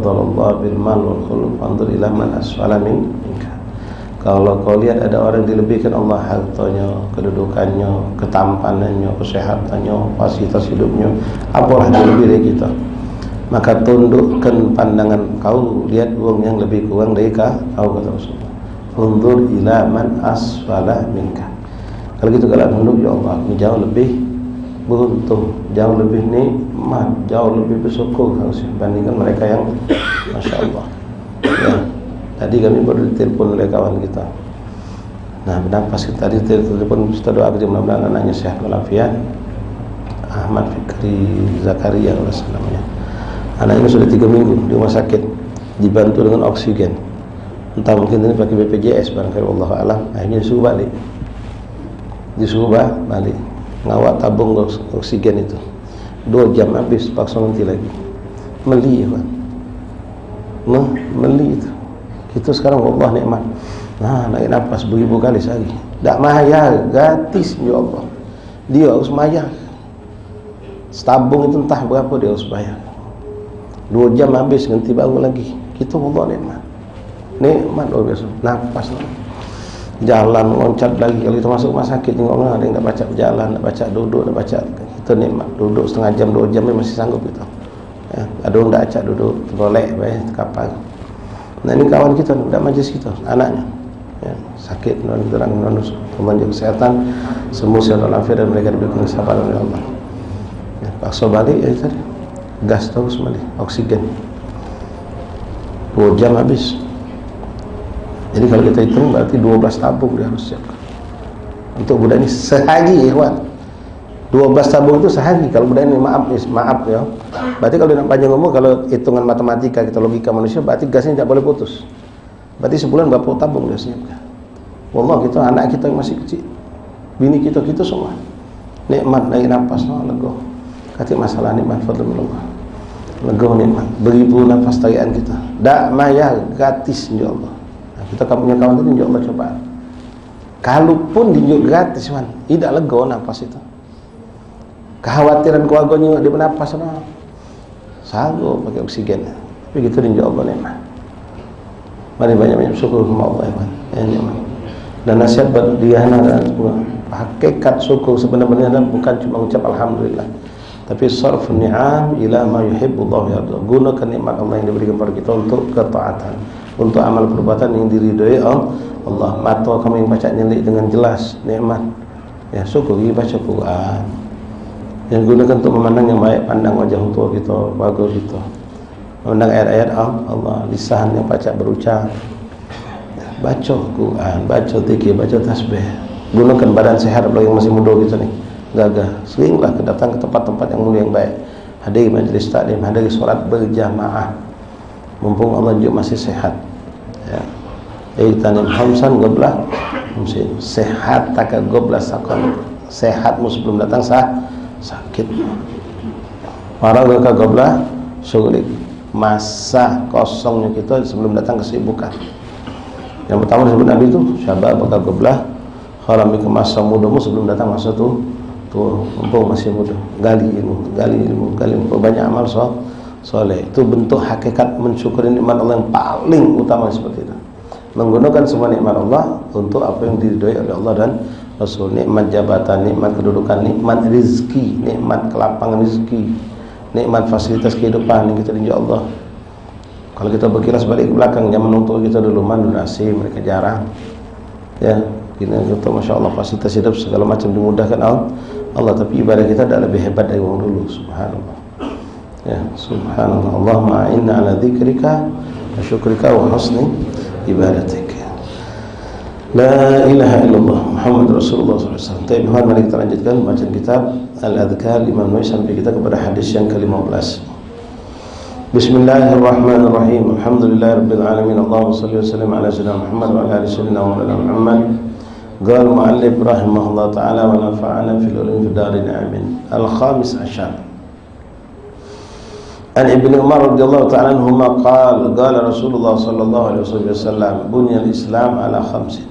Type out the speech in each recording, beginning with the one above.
faddalallahu bil mal wal khuluq fanzur ila man asfala minka. Kalau kau lihat ada orang dilebihkan Allah hartanya, kedudukannya, ketampanannya, kesehatannya, fasilitas hidupnya, apalah dia lebih dari kita, maka tundukkan pandangan kau, lihat wong yang lebih kurang dari kau, kata Rasulullah. Unzur ila man asfala minka. Kalau gitu kalau tunduk, ya Allah, ini jauh lebih beruntung, jauh lebih nikmat, jauh lebih bersyukur harus dibandingkan mereka yang Masya Allah. Ya, tadi kami baru ditelepon oleh kawan kita. Nah, bernapas kita tadi telepon, kita doa ke mudah-mudahan anaknya sehat walafiat. Ahmad Fikri Zakaria namanya. Anaknya sudah 3 minggu di rumah sakit, dibantu dengan oksigen. Entah mungkin ini pakai BPJS barangkali, Allah alam. Akhirnya disuruh balik, ngawat tabung oksigen itu 2 jam habis, paksa nanti lagi meli, ya, meli itu. Itu sekarang Allah nikmat. Nah, naik nafas beribu kali sehari, tak mahal, gratis, ya Allah. Dia harus bayar. Tabung itu entah berapa dia harus bayar. 2 jam habis, nanti baru lagi. Itu Allah nikmat. Nikmat luar biasa. Nafas, jalan loncat lagi. Kalau kita masuk rumah sakit, tengok ada yang tak baca berjalan, tak baca duduk, tak baca. Itu nikmat. Duduk setengah jam, 2 jam masih sanggup kita. Ya, ada orang tak acak duduk, terolek, kapal. Nah, ini kawan kita, budak majlis kita, anaknya. Ya, sakit, terang menunjuk kesehatan, semua sehat walafiat dan mereka diberikan kesabaran oleh Allah. Ya, paksa balik ya tadi, gas terus balik, oksigen 2 jam habis. Jadi kalau kita hitung berarti 12 tabung dia harus siapkan untuk budak ini sehari, ya kawan. 12 tabung itu sehari. Kalau budak ini maaf ya, berarti kalau nak panjang umur, kalau hitungan matematika kita, logika manusia, berarti gasnya tidak boleh putus. Berarti sebulan berapa tabung dia siapkan. Wallah, kita anak kita yang masih kecil, bini kita semua nikmat, naik nafas, lego. Kata masalah nikmat fadl minallah, lego nikmat, beribu nafas tarian kita, tak mayar, gratis, insya Allah. Nah, kita punya kawan itu insya Allah coba. Kalaupun dinjuk gratis, man, tidak lego nafas itu. Kekhawatiran keluarganya dia bernafas, sanggup pakai oksigen. Tapi gitu insya Allah nikmat. Mari banyak-banyak syukur kepada Allah, ya, nikmat. Dan nasihat buat dia dan semua. Hakikat syukur sebenarnya bukan cuma ucap alhamdulillah, tapi sarf ni'am ila ma yuhibbullah wa yarda. Gunakan nikmat Allah yang diberikan kepada kita untuk ketaatan, untuk amal perbuatan yang diridhoi Allah. Mata kamu yang baca nyelik dengan jelas, nikmat. Ya, syukuri, baca Quran. Yang gunakan untuk memandang yang baik, pandang wajah tua kita, bagus kita, memandang ayat-ayat Allah, lisan yang baca berucap, baca Quran, baca zikir, baca tasbih. Gunakan badan sehat apalagi yang masih muda kita ni, gagah. Seringlah datang ke tempat-tempat yang mulia yang baik, hadiri majlis taklim, hadiri solat berjamaah, mumpung Allah juga masih sehat. Ya, tanim khamsan qabla muslim, sehat tak qabla sakon, sehatmu sebelum datang sakit. Faragha qabla syughlik, masa kosongnya kita sebelum datang kesibukan. Yang pertama disebut Nabi itu syababaka qabla haramika, masa mudamu sebelum datang masa tua, mumpung masih muda, gali ilmu, banyak amal soleh. Itu bentuk hakikat mensyukuri nikmat Allah yang paling utama seperti itu. Menggunakan semua nikmat Allah untuk apa yang diridhoi oleh Allah dan Rasul. Nikmat jabatan, nikmat kedudukan, nikmat rezeki, nikmat kelapangan rezeki, nikmat fasilitas kehidupan yang kita diridhoi Allah. Kalau kita berkilas balik ke belakang, zaman untuk kita dulu mandunasi, mereka jarang. Ya, kita Masya Allah fasilitas hidup segala macam dimudahkan Allah, tapi ibadah kita tidak lebih hebat dari orang dulu. Subhanallah. Ya, subhanallah. Allahumma inna ala dzikrika wa syukrika wa husni ibadatik. La ilaha illallah Muhammad Rasulullah SAW. Tapi mari kita lanjutkan bacaan kitab Al-Adhkar Imam Nawawi sampai kita kepada hadis yang ke-15. Bismillahirrahmanirrahim. Alhamdulillahirabbil alamin. Allahumma shalli wa sallim ala sayyidina Muhammad wa ala ali sayyidina Muhammad. Qala mu'allif rahimahullah ta'ala wa nafa'ana fil ulum fid darin amin. Al-khamis asyar. An Ibnu Umar radhiyallahu ta'ala anhuma qala Rasulullah sallallahu alaihi wasallam bunyal Islam ala khamsin.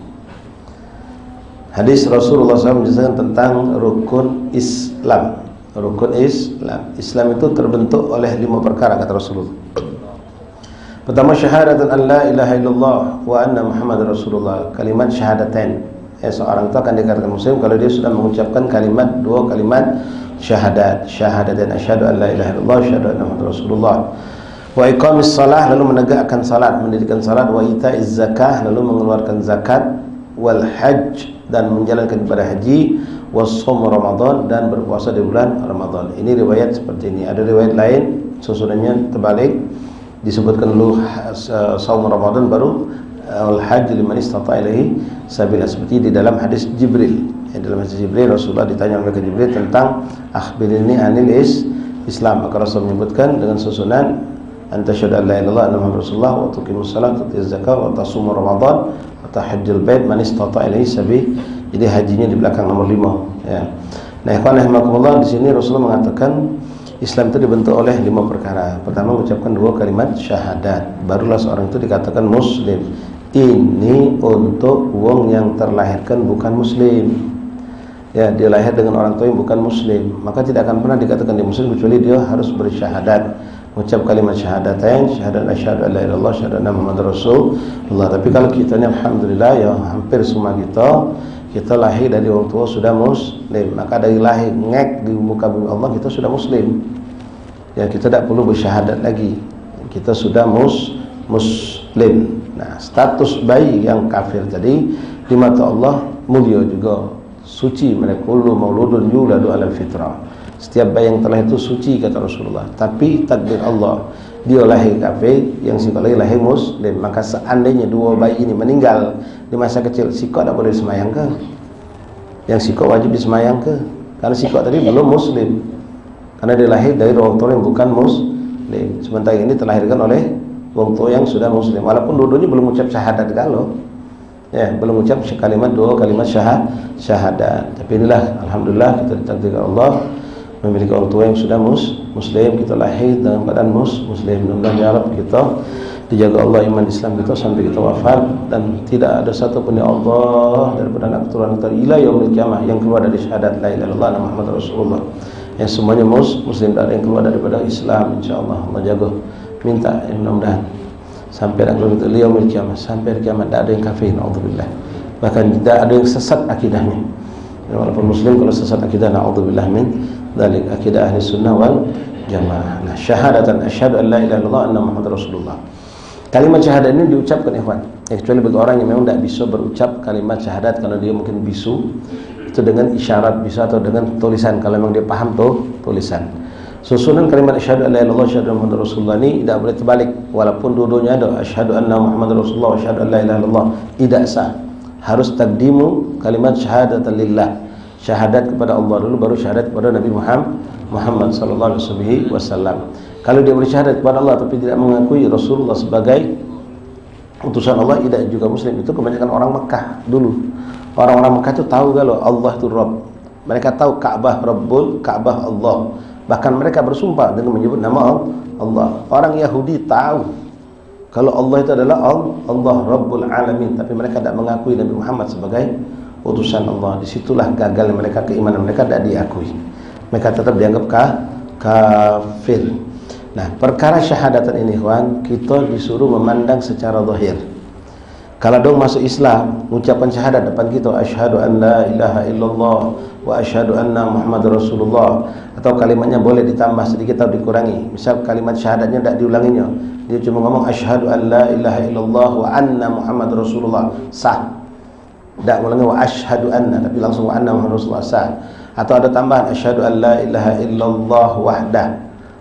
Hadis Rasulullah SAW menjelaskan tentang rukun Islam. Rukun Islam. Islam itu terbentuk oleh 5 perkara kata Rasulullah. Pertama, syahadatan an la ilaha illallah wa anna Muhammadar Rasulullah. Kalimat syahadatain. Seorang itu akan dikatakan muslim kalau dia sudah mengucapkan dua kalimat syahadat. Syahadatain, asyhadu an la ilaha illallah, asyhadu anna Muhammadar Rasulullah. Wa iqamis salah, lalu menegakkan salat, mendirikan salat. Wa itaiz zakah, lalu mengeluarkan zakat. Wal hajj, dan menjalankan ibadah haji. Wassawm Ramadan, dan berpuasa di bulan Ramadan. Ini riwayat seperti ini. Ada riwayat lain susunannya terbalik, disebutkan dulu saum Ramadan baru al-hajj liman istata ilaihi sabila, seperti di dalam hadis Jibril. Dalam hadis Jibril, Rasulullah ditanya oleh Jibril tentang akhbirni anil Islam, maka Rasul menyebutkan dengan susunan anta syahadu an la ilaha illallah anna Muhammadar Rasulullah wa tuqimus salat wa tutiyaz zakat wa tasum Ramadan wa tahajjul bait man istata ilaihi sabila. Jadi hajinya di belakang nomor 5 ya. Nah, ikhwan rahimakumullah, di sini Rasulullah mengatakan Islam itu dibentuk oleh 5 perkara. Pertama, mengucapkan 2 kalimat syahadat, barulah seorang itu dikatakan muslim. Ini untuk wong yang terlahirkan bukan muslim. Ya, dia lahir dengan orang tua yang bukan muslim, maka tidak akan pernah dikatakan dia muslim kecuali dia harus bersyahadat, mengucap kalimat syahadatain, syahadat asyhadu an la ilaha illallah, asyhadu anna Muhammadar Rasulullah. Tapi kalau kita ini alhamdulillah ya, hampir semua kita lahir dari orang tua sudah muslim, maka dari lahir ngek di muka bumi Allah kita sudah muslim. Ya, kita tidak perlu bersyahadat lagi, kita sudah muslim. Nah, status bayi yang kafir tadi di mata Allah mulia juga, suci. Mereka kullu mauludun yuladu ala fitrah. Setiap bayi yang telah itu suci, kata Rasulullah. Tapi takdir Allah, dia lahir kafir, yang si lagi lahir muslim. Maka seandainya 2 bayi ini meninggal di masa kecil, si kok tak boleh semayang ke? Yang si kok wajib disemayang ke? Karena si kok tadi belum muslim, karena dia lahir dari orang tua yang bukan muslim. Sementara ini terlahirkan oleh orang tua yang sudah muslim, walaupun dua-duanya belum ucap syahadat kalau ya, belum ucap dua kalimat syahadat. Tapi inilah alhamdulillah kita ditakdirkan Allah memiliki orang tua yang sudah muslim. Kita lahir dalam keadaan muslim. Mudah-mudahan ya Rabb kita dijaga Allah iman Islam kita sampai kita wafat, dan tidak ada satu pun ya Allah daripada anak keturunan kita ila yaumil qiyamah yang keluar dari syahadat la ilaha illallah Muhammadar Rasulullah. Yang semuanya muslim, tak ada yang keluar daripada Islam, insyaallah. Allah jaga, minta mudah-mudahan sampai akhir yaumil qiyamah, sampai kiamat tidak ada yang kafir, naudzubillah. Bahkan tidak ada yang sesat akidahnya. Walaupun muslim kalau sesat akidah, naudzubillah min dzalik, akidah ahli sunnah wal jamaah. Nah, syahadatan asyhadu an la ilaha illallah anna Muhammadar Rasulullah. Kalimat syahadat ini diucapkan ikhwan, kecuali bagi orang yang memang tidak bisa berucap kalimat syahadat, kalau dia mungkin bisu, itu dengan isyarat bisa atau dengan tulisan kalau memang dia paham tulisan. Susunan kalimat asyhadu an la ilaha illallah, asyhadu anna Muhammadar Rasulullah ini tidak boleh terbalik, walaupun dua-duanya ada asyhadu anna Muhammadar Rasulullah, asyhadu an la ilaha illallah, tidak sah. Harus takdimu kalimat syahadatan lillah, syahadat kepada Allah dulu, baru syahadat kepada Nabi Muhammad sallallahu alaihi wasallam. Kalau dia bersyahadat kepada Allah tapi tidak mengakui Rasulullah sebagai utusan Allah, tidak juga muslim. Itu kebanyakan orang Mekah dulu. Orang-orang Mekah itu tahu kalau Allah itu Rabb. Mereka tahu Ka'bah Rabbul, Ka'bah Allah. Bahkan mereka bersumpah dengan menyebut nama Allah. Orang Yahudi tahu kalau Allah itu adalah Allah Rabbul Alamin, tapi mereka tidak mengakui Nabi Muhammad sebagai utusan Allah. Disitulah gagal mereka, keimanan mereka tidak diakui. Mereka tetap dianggap kafir. Nah, perkara syahadatan ini ikhwan, kita disuruh memandang secara zahir. Kalau dong masuk Islam, mengucapkan syahadat depan kita, asyhadu an la ilaha illallah wa asyhadu anna Muhammadar Rasulullah, atau kalimatnya boleh ditambah sedikit atau dikurangi. Misal kalimat syahadatnya tidak diulanginya, dia cuma ngomong asyhadu an la ilaha illallah wa anna Muhammadar Rasulullah, sah. Tidak ulangi wa asyhadu anna, tapi langsung wa anna Muhammadar Rasulullah, sah. Atau ada tambahan asyhadu an la ilaha illallah wahdah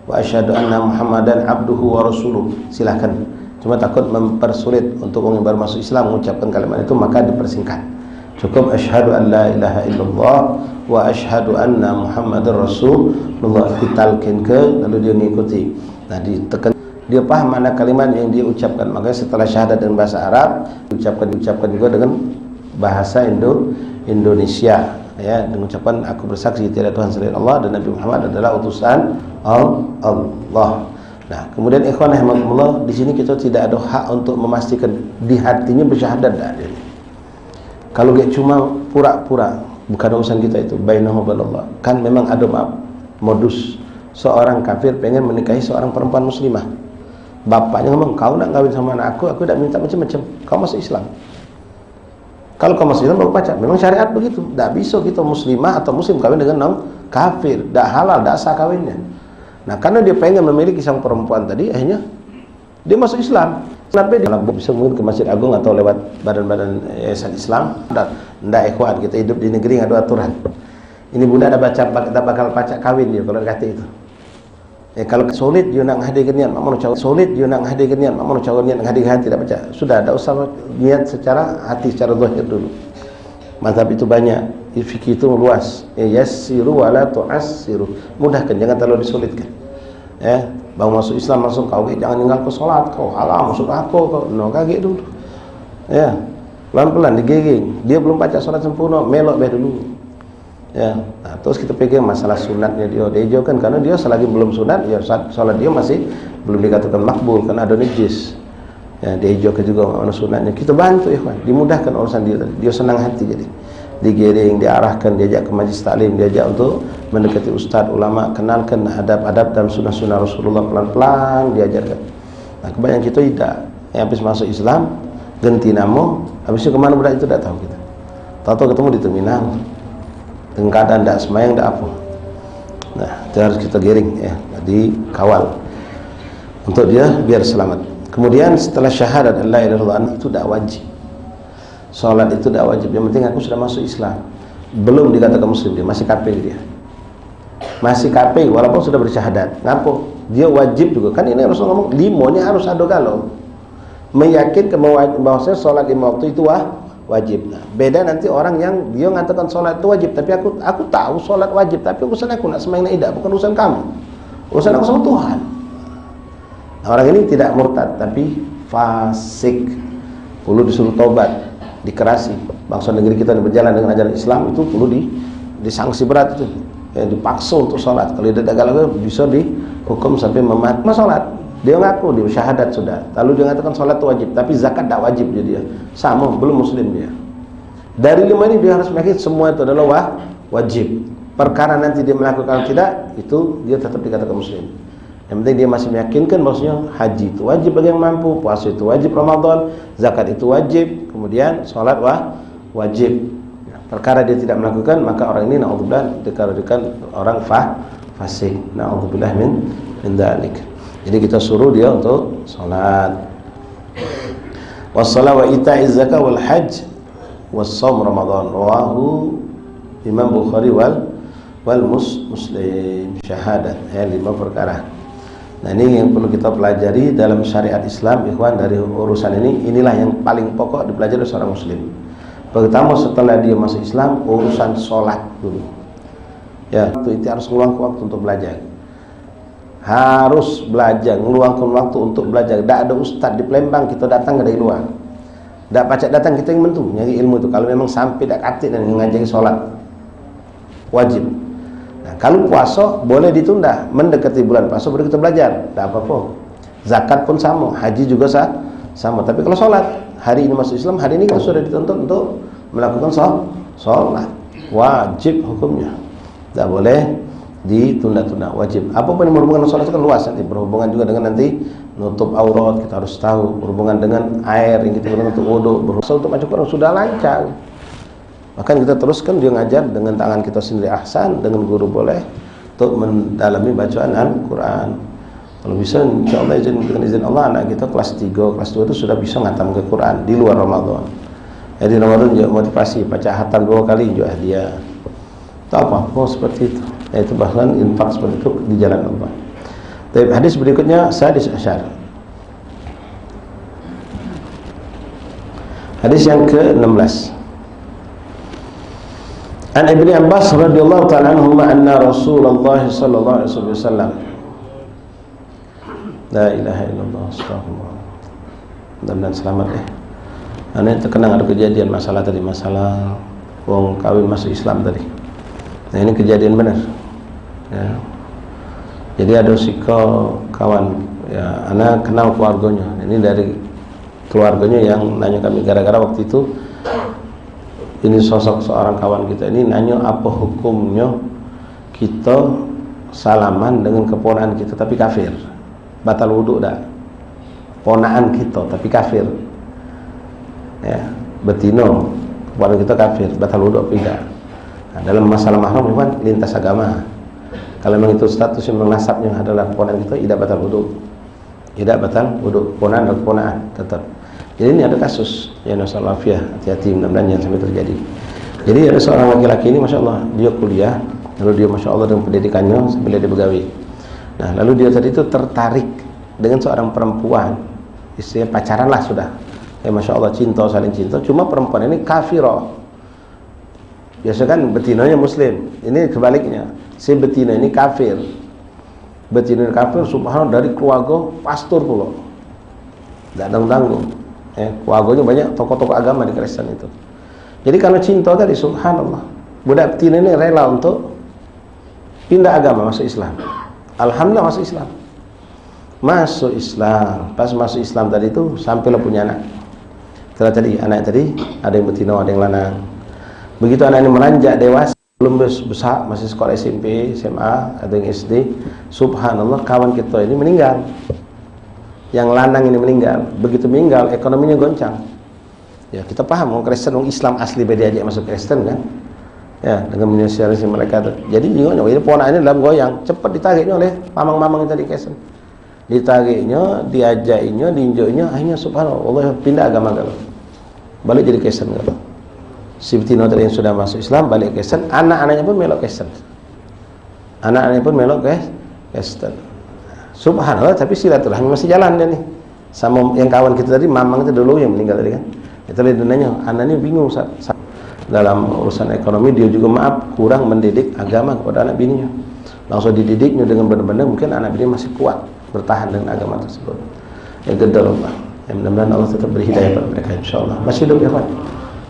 wa asyhadu anna Muhammadan abduhu wa rasuluh, silakan. Cuma takut mempersulit untuk orang yang baru masuk Islam mengucapkan kalimat itu, maka dipersingkat. Cukup asyhadu an la ilaha illallah wa asyhadu anna Muhammadar Rasulullah, ditalkin ke, lalu dia mengikuti. Nah, ditekan, dia paham mana kalimat yang dia ucapkan. Makanya setelah syahadat dengan bahasa Arab, diucapkan juga dengan bahasa Indonesia, ya, dengan ucapan aku bersaksi tiada Tuhan selain Allah dan Nabi Muhammad adalah utusan Allah. Nah, kemudian ikhwan rahimakumullah, di sini kita tidak ada hak untuk memastikan di hatinya bersyahadat tidak ada. Kalau dia cuma pura-pura, bukan urusan kita itu, bainahu wa bainallah. Kan memang ada modus seorang kafir pengen menikahi seorang perempuan muslimah. Bapaknya ngomong, kau nak kawin sama anak aku tidak minta macam-macam, kau masuk Islam. Kalau kau masuk Islam baru pacar. Memang syariat begitu. Tak bisa kita muslimah atau muslim kawin dengan non kafir, tak halal, tak sah kawinnya. Nah, karena dia pengen memiliki sang perempuan tadi, akhirnya dia masuk Islam. Kenapa dia bisa mungkin ke Masjid Agung atau lewat badan-badan yayasan Islam? Tidak ikhwan, kita hidup di negeri yang ada aturan. Ini budak ada bakal pacak kawin dia kalau kata itu. Kalau sulit dia nak hadirkan niat, mak mau cawan. Sulit dia nak hadirkan niat, mak mau cawan niat hadirkan hati, tidak baca. Sudah ada usah niat secara hati, secara zahir dulu. Mazhab itu banyak, fikih itu luas. Yassiru wala tu'assiru. Mudahkan, jangan terlalu disulitkan. Baru masuk Islam langsung kau jangan tinggal ke solat, kau halam masuk aku kau. No, kaget dulu. Ya. Pelan-pelan digiging. Dia belum baca solat sempurna, melok be dulu. Ya. Nah, terus kita pegang masalah sunatnya dia jauhkan karena dia selagi belum sunat ya solat dia masih belum dikatakan makbul karena ada najis. Ya, dia jauhkan juga mana sunatnya. Kita bantu ikhwan, dimudahkan urusan dia tadi. Dia senang hati jadi. Digiring, diarahkan, diajak ke majlis taklim, diajak untuk mendekati ustaz, ulama, kenalkan adab-adab dan sunnah-sunnah Rasulullah, pelan-pelan diajarkan. Nah, kebanyakan kita tidak. Yang habis masuk Islam, ganti nama, habis itu kemana budak itu tidak tahu kita. Tahu-tahu ketemu di terminal, dengan keadaan tidak semayang, tidak apa. Nah, itu harus kita giring, ya, dikawal untuk dia biar selamat. Kemudian setelah syahadat la ilaha illallah itu tidak wajib. Salat itu tidak wajib. Yang penting aku sudah masuk Islam. Belum dikatakan muslim, dia masih kafir dia. Masih kafir walaupun sudah bersyahadat. Ngapa? Dia wajib juga. Kan ini Rasul ngomong limonya harus ada galau. Meyakinkan bahwasanya salat 5 waktu itu wajib. Nah, beda nanti orang yang dia mengatakan salat itu wajib, tapi aku tahu salat wajib, tapi urusan aku nak sembahyang tidak, bukan urusan kamu. Urusan aku sama Tuhan. Nah, orang ini tidak murtad tapi fasik. Perlu disuruh taubat. Dikerasi. Bangsa negeri kita berjalan dengan ajaran Islam itu perlu disanksi berat itu. Dipaksa untuk sholat. Kalau dia gagal bisa dihukum sampai memati. Sholat. Dia ngaku dia syahadat sudah. Lalu dia mengatakan sholat itu wajib, tapi zakat tidak wajib jadi dia. Sama, belum muslim dia. Dari 5 ini dia harus meyakini semua itu adalah wajib. Perkara nanti dia melakukan tidak, itu dia tetap dikatakan muslim. Yang penting dia masih meyakinkan bahwasanya haji itu wajib bagi yang mampu, puasa itu wajib Ramadan, zakat itu wajib, kemudian sholat wajib. Perkara dia tidak melakukan, maka orang ini naudzubillah dikatakan orang fasik. Naudzubillah min dzalik. Jadi kita suruh dia untuk sholat. Wassalah wa ita'iz zakat wal hajj was-shaum Ramadan. Rawahu Imam Bukhari wal Muslim. Syahadat, 5 perkara. Nah, ini yang perlu kita pelajari dalam syariat Islam, ikhwan, dari urusan ini. Inilah yang paling pokok dipelajari oleh seorang muslim. Pertama setelah dia masuk Islam, urusan sholat dulu. Ya, itu harus meluangkan waktu untuk belajar. Harus belajar, meluangkan waktu untuk belajar. Tidak ada ustaz di Palembang, kita datang dari luar. Tidak pacak datang, kita yang mentu nyari ilmu itu. Kalau memang sampai tidak katik dan mengajari sholat wajib. Nah, kalau puasa boleh ditunda, mendekati bulan puasa baru kita belajar, tak apa-apa. Zakat pun sama, haji juga sama. Tapi kalau sholat, hari ini masuk Islam, hari ini kan sudah dituntut untuk melakukan sholat wajib hukumnya, tak boleh ditunda-tunda, wajib. Apapun yang berhubungan dengan sholat itu kan luas, nanti berhubungan juga dengan nanti nutup aurat, kita harus tahu, berhubungan dengan air yang kita gunakan untuk wudu, berhubungan untuk baca Quran sudah lancar. Bahkan kita teruskan dia ngajar dengan tangan kita sendiri ahsan, dengan guru boleh untuk mendalami bacaan Al-Quran. Kalau bisa insyaAllah dengan izin Allah anak kita kelas 3, kelas 2 itu sudah bisa ngatam ke Quran di luar Ramadan. Jadi Ramadan juga motivasi baca hatam 2 kali juga dia. Itu apa? Seperti itu. Yaitu bahkan infak seperti itu di jalan Allah. Tapi hadis berikutnya Sadis Asyar. Hadis yang ke-16. An Ibnu Abbas radhiyallahu ta'ala anhuma anna Rasulullah sallallahu alaihi wasallam la ilaha illallah astagfirullah. Mudah-mudahan selamat ya. Ini terkenang ada kejadian masalah tadi, masalah wong kawin masuk Islam tadi. Nah, ini kejadian benar. Ya. Jadi ada kawan ya, anak kenal keluarganya. Ini dari keluarganya yang nanya kami gara-gara waktu itu ini sosok seorang kawan kita ini nanya apa hukumnya kita salaman dengan keponakan kita tapi kafir, batal wudhu dah. ponaan kita tapi kafir. Ya, betino keponakan kita kafir, batal wudu tidak. Nah, dalam masalah mahram kan lintas agama. Kalau memang itu status yang nasabnya adalah keponakan kita, tidak batal wudu. Tidak batal wudu, ponaan dan keponaan tetap. Jadi ini ada kasus ya, nasallahu alaihi, hati-hati mudah-mudahan jangan sampai terjadi. Jadi ada seorang laki-laki ini, masya Allah, dia kuliah, lalu dia masya Allah dengan pendidikannya sambil dia begawi. Nah, lalu dia tadi itu tertarik dengan seorang perempuan, istilahnya pacaran lah sudah. Ya masya Allah, cinta, saling cinta. Cuma perempuan ini kafirah. Biasa kan betinanya muslim, ini kebaliknya. Si betina ini kafir. Betina ini kafir, subhanallah, dari keluarga pastor pula. Tidak tanggung-tanggung. Keluarganya banyak tokoh-tokoh agama di Kristen itu. Jadi karena cinta tadi, subhanallah, budak betina ini rela untuk pindah agama, masuk Islam. Alhamdulillah masuk Islam. Masuk Islam. Pas masuk Islam tadi itu sampailah punya anak. Setelah tadi anak tadi ada yang betina, ada yang lanang. Begitu anak ini meranjak dewasa, belum besar, masih sekolah SMP, SMA, ada yang SD. Subhanallah, kawan kita ini meninggal. Yang lanang ini meninggal. Begitu meninggal, ekonominya goncang. Ya kita paham, orang Kristen, orang Islam asli beda aja masuk Kristen kan. Ya dengan menyosialisasi mereka. Jadi jingoknya, ini ponakannya dalam goyang, cepat ditariknya oleh mamang-mamang yang tadi Kristen. Ditariknya, diajaknya, diinjoknya, akhirnya subhanallah, Allah pindah agama kalau. Balik jadi Kristen kalau. Si betina tadi yang sudah masuk Islam balik Kristen, anak-anaknya pun melok Kristen. Anak-anaknya pun melok Kristen. Subhanallah, tapi silaturahmi masih jalan dia nih. Sama yang kawan kita tadi, mamang itu dulu yang meninggal tadi kan. Itu dia nanya, anaknya bingung dalam urusan ekonomi, dia juga maaf kurang mendidik agama kepada anak bininya. Langsung dididiknya dengan benar-benar, mungkin anak bini masih kuat bertahan dengan agama tersebut. Ya gedor Allah. Ya mudah-mudahan Allah tetap beri hidayah kepada mereka insyaallah. Masih hidup ya Pak.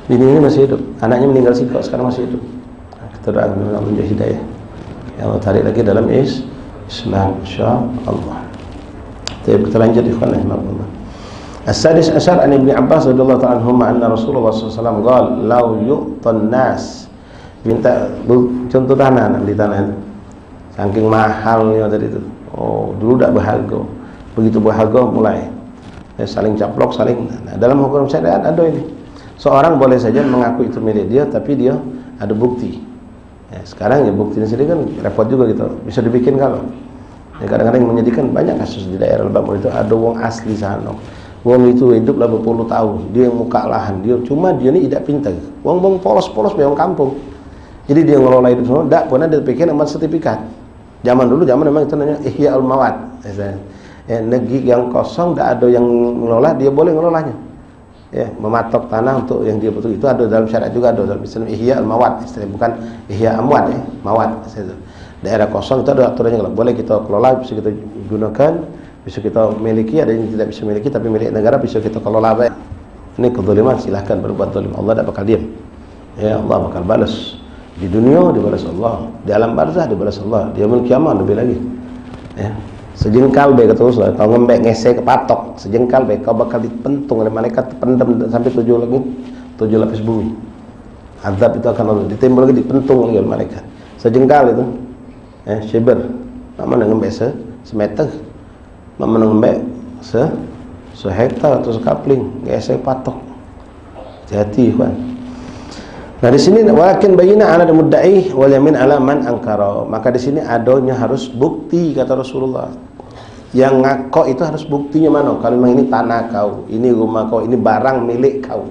Bini ini masih hidup. Anaknya meninggal sih kok, sekarang masih hidup. Kita doakan Allah memberi hidayah. Ya Allah tarik lagi dalam Islam insyaallah. Kita lanjut ikhwan rahimakumullah. As-sadis asyar an Ibnu Abbas radhiyallahu ta'ala anhuma anna Rasulullah sallallahu alaihi wasallam qala law yu'tan nas, minta contoh tanah di tanah saking mahalnya tadi itu. Oh, dulu tak berharga. Begitu berharga mulai saling caplok, saling. Nah, dalam hukum syariat ada ini. Seorang boleh saja mengaku itu milik dia, tapi dia ada bukti. Ya, sekarang ya buktinya sendiri kan repot juga gitu. Bisa dibikin kalau. Ya, kadang-kadang menyedihkan, banyak kasus di daerah Lebak itu ada wong asli sana. Wong itu hidup 80 tahun, dia yang muka lahan, cuma dia ini tidak pintar. Wong polos-polos wong kampung. Jadi dia ngelola hidup semua, tidak pernah dia pikir amat sertifikat. Zaman dulu memang itu namanya Ihya Al-Mawad. Negeri yang kosong, tidak ada yang ngelola, dia boleh ngelolanya. Ya, mematok tanah untuk yang dia butuh, itu ada dalam syariat juga, ada dalam Islam Ihya Al-Mawad, bukan Ihya Amwad, Mawad. Daerah kosong itu ada aturannya, kalau boleh kita kelola, bisa kita gunakan, bisa kita miliki, ada yang tidak bisa miliki tapi milik negara bisa kita kelola baik. Ini kezaliman, silahkan berbuat zalim, Allah tidak bakal diam. Ya Allah bakal balas. Di dunia dibalas Allah, di alam barzah dibalas Allah, di yaumul kiamah lebih lagi. Ya. Sejengkal baik kata Rasulullah, kau ngembek ngesek ke patok, sejengkal baik kau bakal dipentung oleh malaikat, pendam sampai 7 lapis bumi. Azab itu akan Allah ditimbul lagi, dipentung oleh malaikat. Sejengkal itu, syiber, mana ngembek semeter. Menembak sehektar atau sekapling, gesek patok. Hati-hati kan. Nah di sini walakin bayyina ala mudda'i wal yamin ala man angkara. Maka di sini adanya harus bukti kata Rasulullah. Yang ngakok itu harus buktinya mana? Kalau memang ini tanah kau, ini rumah kau, ini barang milik kau.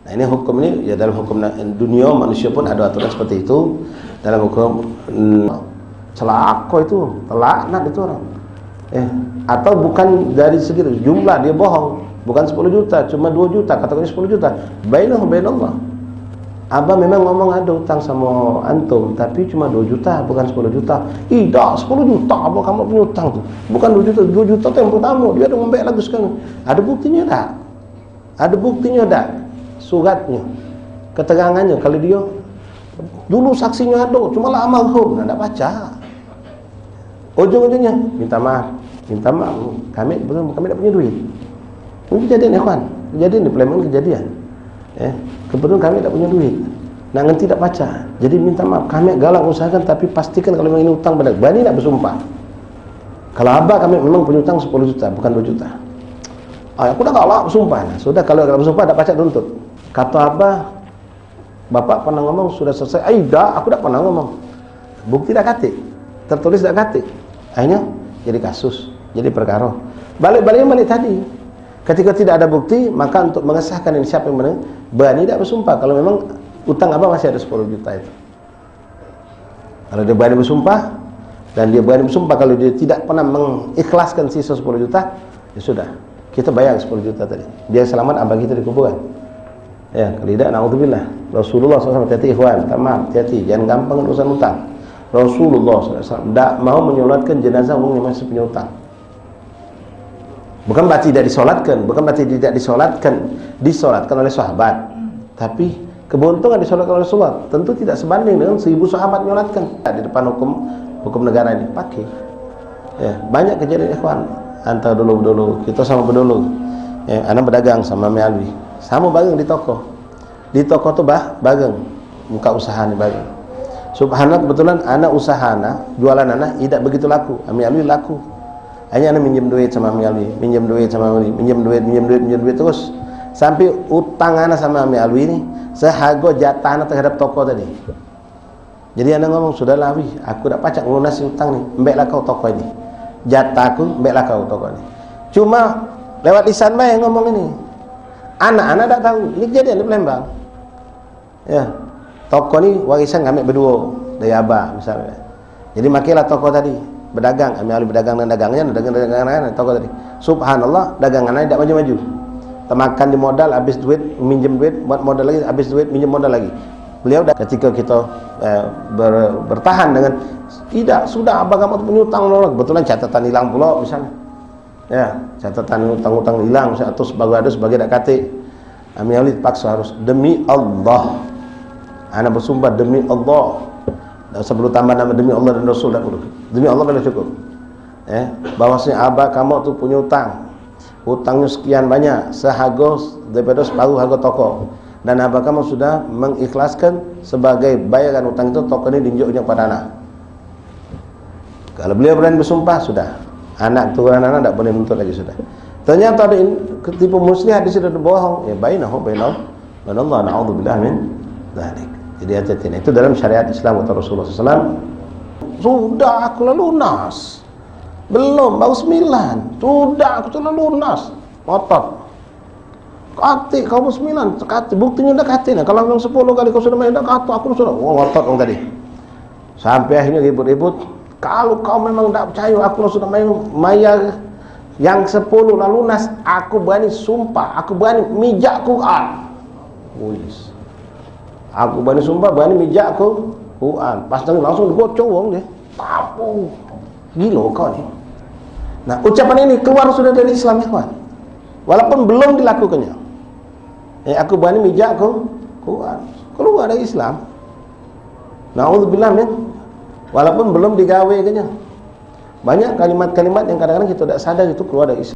Nah ini hukum ini ya dalam hukum dunia manusia pun ada aturan seperti itu. Dalam hukum celaka itu, telaknat itu orang. Atau bukan dari segi jumlah dia bohong, bukan 10 juta, cuma 2 juta, katakannya 10 juta. Bainahu bainallah. Abah memang ngomong ada hutang sama antum, tapi cuma 2 juta, bukan 10 juta. Tidak, 10 juta abah kamu punya hutang tuh. Bukan 2 juta, 2 juta itu yang pertama. Dia ada ngembek lagi sekarang. Ada buktinya tak? Ada buktinya tak? Suratnya, keterangannya. Kalau dia dulu saksinya ada, cuma lah amalhum, tidak baca. Ujung-ujungnya minta maaf, kami tidak punya duit. Ini kejadian ya kawan, kejadian di Palembang kejadian. Kebetulan kami tidak punya duit. Nah nanti tidak baca, jadi minta maaf. Kami galak usahakan, tapi pastikan kalau memang ini utang benar. Bani tidak bersumpah. Kalau abah kami memang punya utang 10 juta, bukan 2 juta. Aku dah kalah bersumpah. Sudah, kalau tak bersumpah tak pacak tuntut. Kata Abah, Bapak pernah ngomong sudah selesai. Dah, aku tak pernah ngomong. Bukti tak katik, tertulis tak katik. Akhirnya jadi kasus, jadi perkara. Balik tadi. Ketika tidak ada bukti, maka untuk mengesahkan ini siapa yang berani tak bersumpah. Kalau memang utang Abah masih ada 10 juta itu. Kalau dia berani bersumpah, dan dia berani bersumpah kalau dia tidak pernah mengikhlaskan sisa 10 juta, ya sudah, kita bayar 10 juta tadi. Dia selamat, abang kita di kuburan. Ya, kalau tidak, na'udzubillah. Rasulullah SAW, hati-hati ikhwan, maaf, hati-hati, jangan gampang urusan utang. Rasulullah SAW tidak mau menyolatkan jenazah orang yang masih punya utang. Bukan berarti tidak disolatkan, bukan berarti tidak disolatkan oleh sahabat. Tapi keberuntungan disolatkan oleh Rasulullah tentu tidak sebanding dengan 1000 sahabat menyolatkan. Di depan hukum negara ini pakai. Ya, banyak kejadian ikhwan. Antara dulu kita sama berdulu. Ya, anak berdagang sama Mialwi. Sama bagang di toko. Di toko tu bagang. Muka usaha ni bagang. Subhanallah, kebetulan anak usaha jualan anak tidak begitu laku. Mialwi laku. Hanya anak minjem duit sama Mialwi, minjem duit terus sampai utang anak sama Mialwi ni seharga jatah anak terhadap toko tadi. Jadi anak ngomong, sudahlah Wi, aku dah pacak melunasi utang ni, embeklah kau toko ini. Jatah aku, embeklah kau toko ini. Cuma lewat lisan bae ngomong ini. Anak-anak tak tahu. Ini kejadian di Palembang. Ya. Toko ni warisan kami berdua dari abah misalnya. Jadi makilah toko tadi berdagang, kami ahli berdagang dan dagangnya, dagang toko tadi. Subhanallah, dagangannya tidak maju-maju. Termakan di modal, habis duit, minjem duit, buat modal lagi, habis duit, minjem modal lagi. Beliau dah ketika kita bertahan dengan tidak, sudah abang kamu punya utang, kebetulan catatan hilang pula misalnya. Ya, catatan utang-utang hilang atau sebagai tak katik. Kami ahli paksa harus demi Allah. Anak bersumpah demi Allah. Tak usah perlu tambah nama demi Allah dan Rasul, tak perlu. Demi Allah boleh cukup. Bahwasanya abah kamu tu punya utang. Hutangnya sekian banyak, seharga daripada separuh harga toko. Dan abah kamu sudah mengikhlaskan sebagai bayaran hutang itu, toko ini diinjak-injak pada anak. Kalau beliau berani bersumpah, sudah. Anak turunan anak tak boleh menuntut lagi, sudah. Ternyata ada tipu muslihat di situ, ada bohong. Ya bainahu dan Allah, na'udzubillah min dzalik. Jadi hati-hati. Itu dalam syariat Islam kata Rasulullah SAW. Sudah aku lunas. Belum, baru 9. Sudah aku telah lunas. Ngotot. Katik kau 9. Katik, buktinya dah katik. Kalau memang 10 kali kau sudah main dah katik, aku sudah. Ngotot orang tadi. Sampai akhirnya ribut-ribut. Kalau kau memang tak percaya, aku sudah mayar yang 10 lah lunas. Aku berani sumpah, aku berani mijak Quran. Wuis. Aku berani sumpah, berani mijak aku Quran. Pas langsung digocong orang dia. Tapu. Gila kau ni. Nah, ucapan ini keluar sudah dari Islam, ya kawan. Walaupun belum dilakukannya. Aku berani mijak aku Quran. Keluar dari Islam. Na'udzubillah min. Walaupun belum digawekannya. Banyak kalimat-kalimat yang kadang-kadang kita tak sadar itu keluar dari Islam.